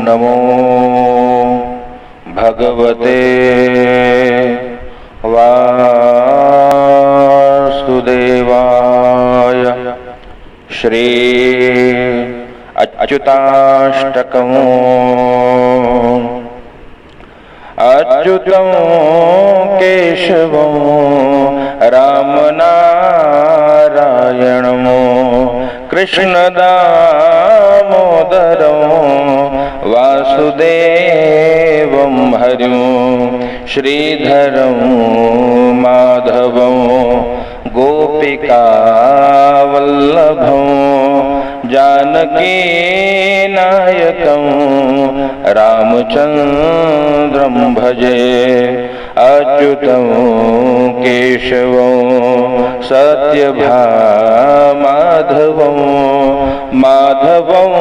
नमो भगवते वासुदेवाय। श्री अच्युताष्टकम्। अच्युतं केशवं रामनारायणं कृष्णदामोदरं वासुदेवं हरिं श्रीधरं माधवं गोपिकावल्लभं जानकीनायकं रामचन्द्रं भजे। अच्युतं केशवं सत्यभामाधवं माधवं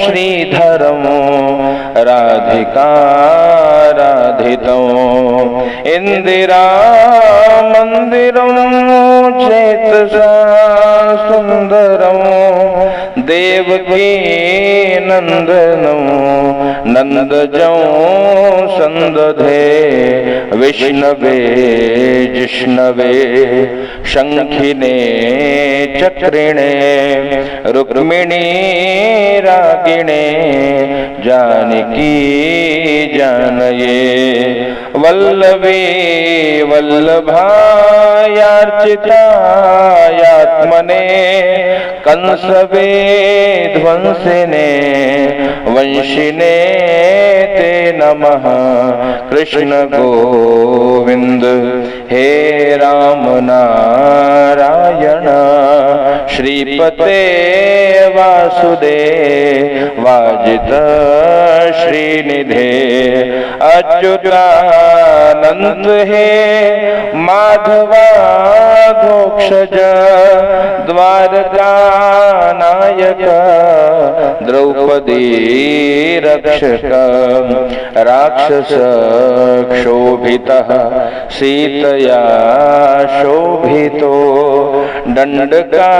श्रीधरं राधिकाराधितं इन्दिरामन्दिरं चेतसा सुन्दरं देवकी नन्दनं नन्दजं सन्दधे विष्णवे जिष्णवे शङ्खिने चक्रिणे रुक्मिणी रागिणे जानकी जानये वल्लभी वल्लभायार्चितायात्मने कंसवे ध्वंसिने वंशिने ते नमः। कृष्ण गोविंद हे राम नारायण श्रीपते वासुदेवाजित श्रीनिधे। अच्युतानंद हे माधवा घोक्षज द्वारका नायक द्रौपदी रक्षक राक्षस क्षोभितः सीतया शोभितो दंडकारण्यभू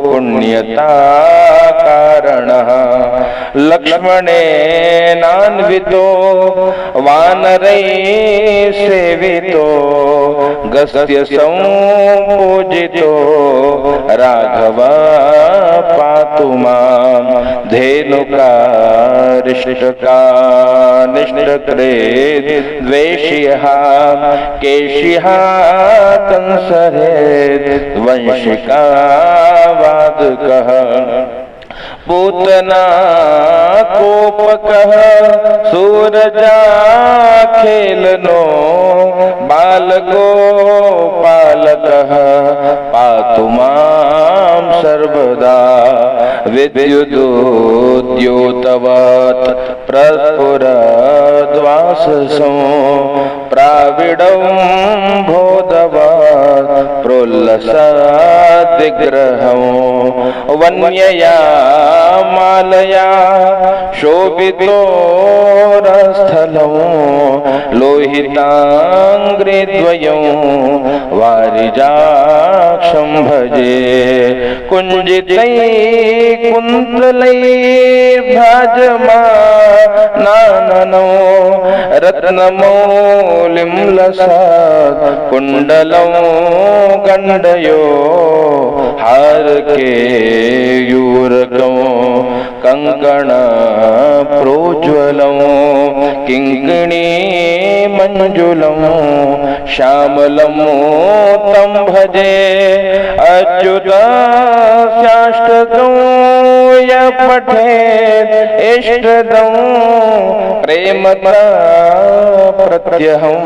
पुण्यता कारणः लक्ष्मणेनान्वितो वानरैः सेवितो गस्य संपूजितो राघव पातु मां धेनुकारिष्टकानिष्टक्रे द्वेष्यः केशिः कंसहेत् वंशिका वादकः पूतना कोपकः सूरजा खेलनो बालगोपालकः पातु मां सर्वदा विद्युदुद्योतवत् प्रस्फुरद्वाससो प्राविडं बोधवत् प्रोल्लसद्विग्रहं वन्यया मालया शोभितोरस्थलं लोहिताङ्ग्रिद्वयं वारिजाक्षं भजे। कुञ्जितैकुन्तलैर्भ्राजमानाननो रत्नमौलिं लसत् कुण्डलं गण्डयो हारकेयूरकं कंकण प्रोज्वलं किङ्किणी मंजुलं श्यामलं तं भजे। अच्युतस्याष्टकं यः पठेत् इष्टदं प्रेमतः प्रत्यहं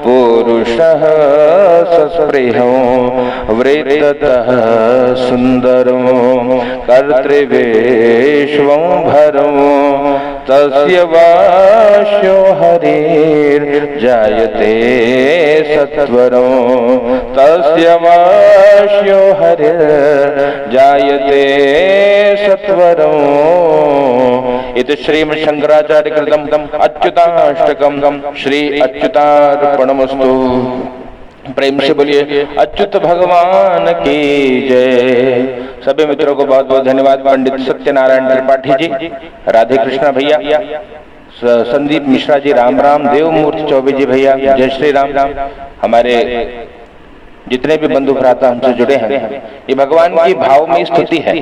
पुरुषः सस्पृहं वृत्ततः सुन्दरं कर्तृविश्वंभरं तस्य वास्यो हरिर्जायते सत्वरं तस्य वास्यो हरिर्जायते सत्वरं। इति श्रीमद् शंकराचार्य कृतं अच्युताष्टकं श्री अच्युतार्पणमस्तु। प्रेम से बोलिए अच्युत भगवान की जय। सभी मित्रों को बहुत बहुत धन्यवाद। पंडित सत्यनारायण त्रिपाठी जी, राधे कृष्णा भैया, संदीप मिश्रा जी, राम राम, देवमूर्ति चौबे जी भैया, जय श्री राम। हमारे जितने भी बंधु भ्राता हमसे जुड़े हैं, ये भगवान की भाव में स्तुति है।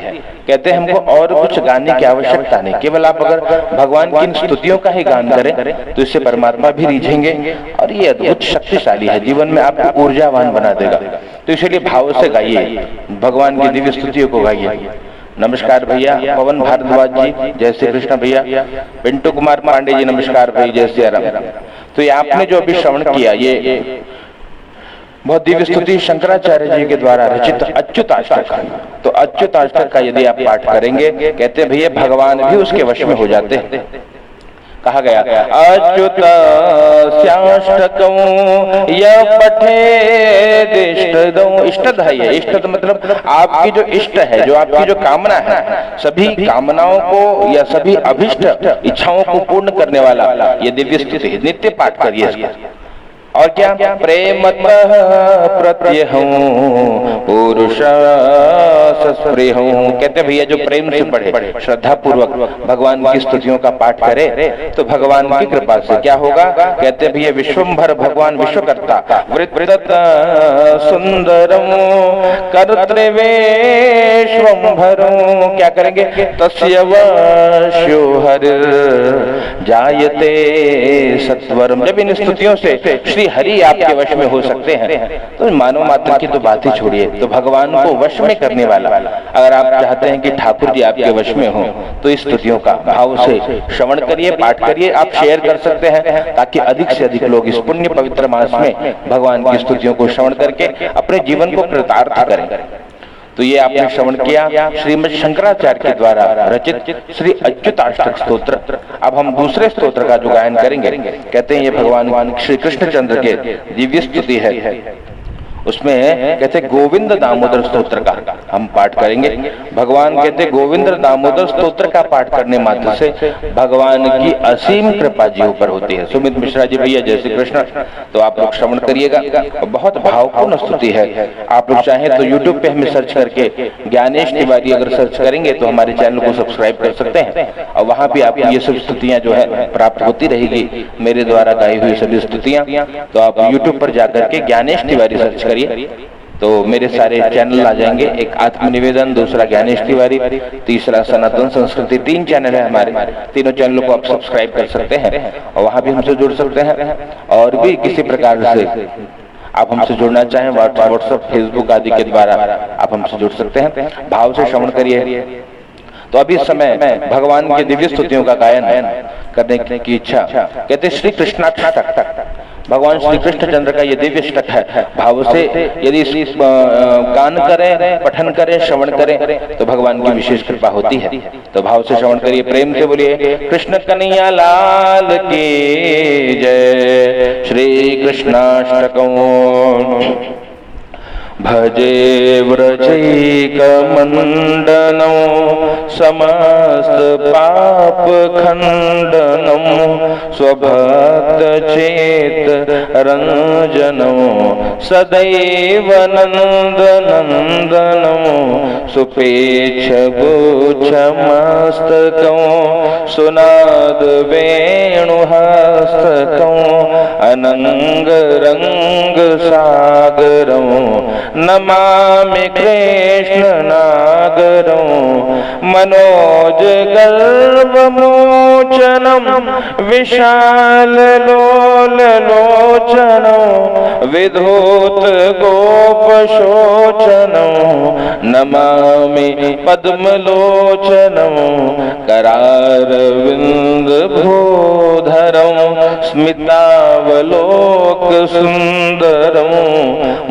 कहते हैं हमको और कुछ गाने की आवश्यकता नहीं, केवल आप अगर भगवान की इन स्तुतियों का ही गान करें तो इससे परमात्मा भी रीझेंगे और ये अद्भुत शक्तिशाली है, जीवन में आपको ऊर्जावान बना देगा। तो इसलिए भाव से गाइए, भगवान की दिव्य स्तुतियों को गाइए। नमस्कार भैया पवन भारद्वाज जी, जय श्री कृष्ण भैया, पिंटू कुमार पांडे जी नमस्कार भाई, जय श्री राम। तो ये आपने जो अभी श्रवण किया ये बहुत दिव्य स्तुति शंकराचार्य जी के द्वारा रचित अच्युताष्टक। तो अच्युताष्टक का यदि आप पाठ करेंगे, कहते हैं भैया भगवान भी उसके वश में हो जाते हैं। कहा गया अच्युत स्याष्टकं य पठेदिष्टदं। इष्टद है ये, इष्टद मतलब आपकी जो इष्ट है, जो आपकी जो कामना है, सभी कामनाओं को या सभी अभिष्ट इच्छाओं को पूर्ण करने वाला ये दिव्य स्तुति नित्य पाठ करिए इसका। और क्या प्रेमतः प्रत्यहं पुरुष सस्पृहं। कहते भैया जो प्रेम से पढ़े, श्रद्धा पूर्वक भगवान की स्तुतियों का पाठ करे तो भगवान की कृपा से क्या होगा। कहते भैया विश्वंभर भगवान विश्वकर्ता वृत्त सुंदरम कर्तृवेश्वंभरो। क्या करेंगे तस्य वश्यो हरिर् जायते सत्वरम। जब इन स्तुतियों से श्री हरि आपके वश में हो सकते हैं तो मानव मात्र की तो बात ही छोड़िए, तो भगवान को वश में करने वाला अगर आप चाहते हैं कि ठाकुर जी आपके वश में हो तो इस स्तुतियों का भाव से श्रवण करिए, पाठ करिए। आप शेयर कर सकते हैं ताकि अधिक से अधिक लोग इस पुण्य पवित्र मास में भगवान की स्तुतियों को श्रवण करके अपने जीवन को कृतार्थ करें। तो ये आपने श्रवण किया श्रीमद शंकराचार्य के द्वारा रचित श्री अच्युताष्टक स्तोत्र। अब हम दूसरे स्तोत्र का जो गायन करेंगे, कहते हैं ये भगवान श्री कृष्णचंद्र के दिव्य स्तुति है। उसमें कहते गोविंद दामोदर स्तोत्र का हम पाठ करेंगे। भगवान कहते गोविंद दामोदर स्तोत्र का पाठ करने मात्र से भगवान की असीम कृपा जी ऊपर होती है। सुमित मिश्रा जी भैया जय श्री कृष्ण। तो आप लोग श्रवण करिएगा, बहुत भावपूर्ण स्तुति है। आप लोग चाहें तो यूट्यूब पे हमें सर्च करके ज्ञानेश तिवारी अगर सर्च करेंगे तो हमारे चैनल को सब्सक्राइब कर सकते हैं और वहां भी आपको ये सब स्तुतियां जो है प्राप्त होती रहेगी, मेरे द्वारा गाई हुई सभी स्तुतियां। तो आप यूट्यूब पर जाकर के ज्ञानेश तिवारी सर्च तो मेरे सारे चैनल आ जाएंगे। एक आत्मनिवेदन, दूसरा ज्ञानेश तिवारी, तीसरा सनातन संस्कृति। 3 चैनल है हमारे, तीनों चैनलों को आप सब्सक्राइब कर सकते हैं और वहां भी हमसे जुड़ सकते हैं। और भी किसी प्रकार से आप हमसे जुड़ना चाहें व्हाट्सएप फेसबुक आदि के द्वारा आप हमसे जुड़ सकते हैं। भाव से श्रवण करिए। तो अभी समय भगवान की दिव्य स्तुतियों का गायन करने की इच्छा। कहते श्री कृष्णाष्टक, भगवान श्री कृष्णचंद्र का ये दिव्य अष्टक है। भाव से यदि गान करें, पठन करें, श्रवण करें तो भगवान की विशेष कृपा होती है। तो भाव से श्रवण करिए, प्रेम से बोलिए कृष्ण कन्हैया लाल की जय। श्री कृष्णाष्टकम् भजे व्रजैकमण्डनं समस्त पाप खण्डनं स्वभक्त चेत रंजनं सदैव नन्दनन्दनं सुपेक्ष गुच्छमस्तकं सुनाद वेणुहस्तकं अनंग रंग सागरं नमामि कृष्ण नागरं मनोज गर्वमोचनं विशाल लोल लोचनं विधूत गोपशोचनं नमामि पद्मलोचनं करारविंद भूधरं स्मितावलोक सुंदरं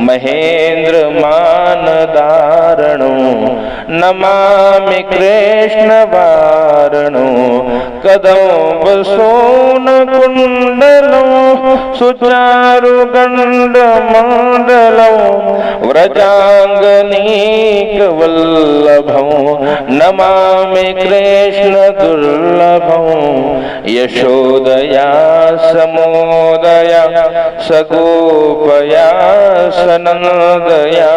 महेन्द्र मानदारणं नमामि कृष्ण वारणं कदम्ब सोन कुंडलं सुचारु गंड मंडलं व्रजांगनीक वल्लभं नमामि कृष्ण दुर्लभं यशोदया समोदया सगोपया सनन्दया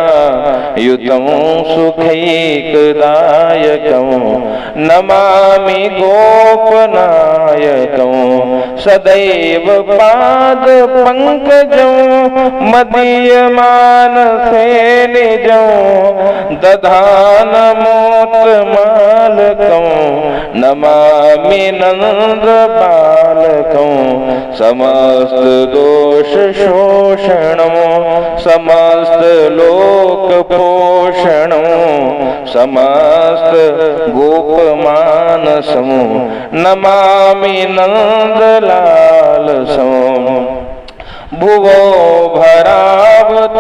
युतं सुखैकदायकं नमामि गोपनायकं सदैव पादपङ्कजं मदीयमानसे निजं दधानमोत्तमालकं नमामि नन्दबालकं समस्त दोष शोषणं समस्त लोक पोषणं समस्त गोपमानसं नमामि नन्दलालसं भुवो भरावतारकं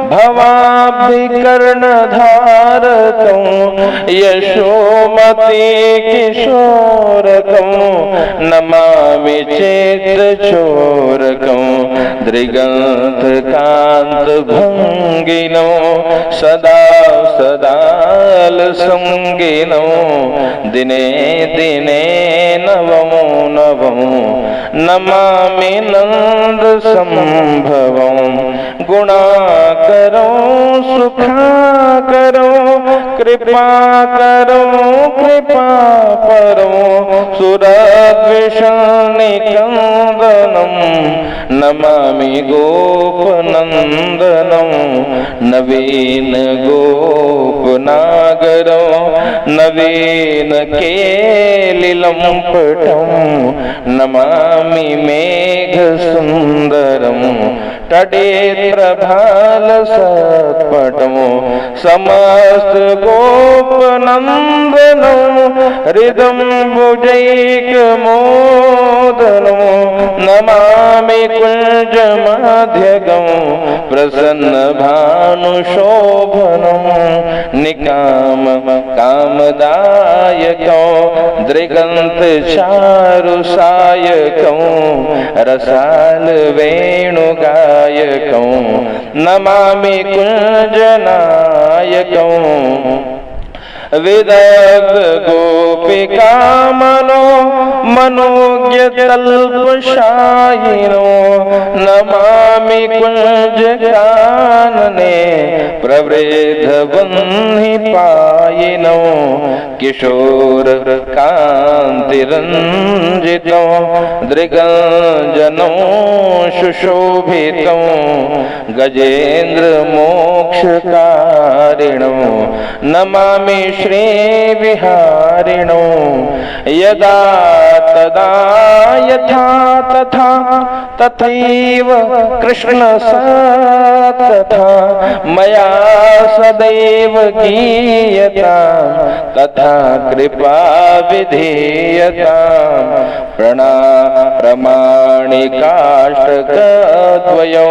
भवाब्धिकर्णधारकं यशोमती किशोरकं नमामि चेतचोरकं दृगन्धकान्तभङ्गिनो सदा सदालसङ्गिनो दिने दिने नवं नवं नमामि नन्दसम्भवं गुणाकरो सुखाकरो कृपाकरो कृपापरो सुरद्विषनिकन्दनं नमामि गोपनन्दनं नवीन गोपनागरो नवीन केलिलम्पटं नमामि मेघसुन्दरं तडेत्रभालसत्पटं समस्त गोपनन्दनं हृदम्बुजैकमोदनं नमामि कुञ्जमाध्यगं प्रसन्नभानुशोभनं निकाम कामदायकं दृगन्तचारुसायकं रसालवेणुगायकं नमामि कुञ्जनायकं विदग्ध गोपिकामनो मनोज्ञतल्पशायिनो नमामि कुञ्जकानने प्रवृद्धवह्निपायिनो किशोरकान्तिरञ्जितो दृगञ्जनो सुशोभितो गजेन्द्रमोक्षकारिणो नमामि श्रीविहारिणो यदा तदा यथा तथा तथैव कृष्ण तथा मया सदैव गीयता तथा कृपा विधीयता प्रमाणिकाष्टकद्वयो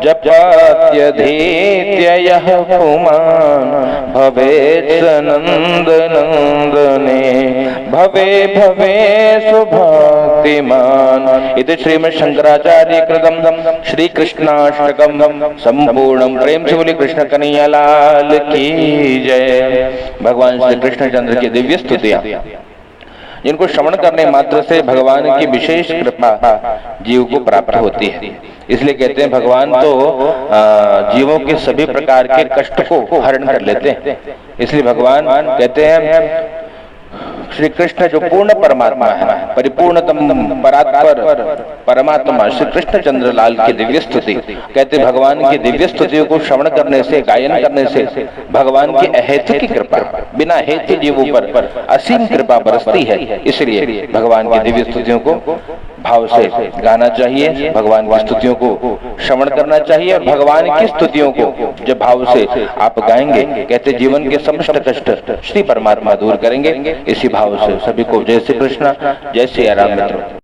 जपात्यधीत्य यः पुमान् भवेत् नन्दनन्दने भवे भवे सुभक्तिमान्। इति श्रीमद् शंकराचार्य कृतं श्री कृष्णाष्टकं संपूर्णं। प्रेम से बोली कृष्ण कन्हैया लाल की जय। भगवान श्री कृष्णचंद्र की दिव्य स्तुतियां जिनको श्रवण करने मात्र से भगवान की विशेष कृपा जीव को प्राप्त होती है। इसलिए कहते हैं भगवान तो जीवों के सभी प्रकार के कष्ट को हरण कर लेते हैं। इसलिए भगवान कहते हैं श्री कृष्ण जो पूर्ण परमात्मा है, परिपूर्णतम परात्पर परमात्मा श्री कृष्णचंद्र लाल की दिव्य स्तुति। कहते भगवान की दिव्य स्तुतियों को श्रवण करने से, गायन करने से भगवान की अहेतु की कृपा, बिना हेतु जीवों पर असीम कृपा बरसती है। इसलिए भगवान की दिव्य स्तुतियों को भाव से गाना चाहिए, भगवान की स्तुतियों को श्रवण करना चाहिए। और भगवान की स्तुतियों को जब भाव से आप गाएंगे, कहते जीवन के समस्त कष्ट श्री परमात्मा दूर करेंगे। इसी भाव से सभी को जय श्री कृष्ण, जय श्री राम मित्र।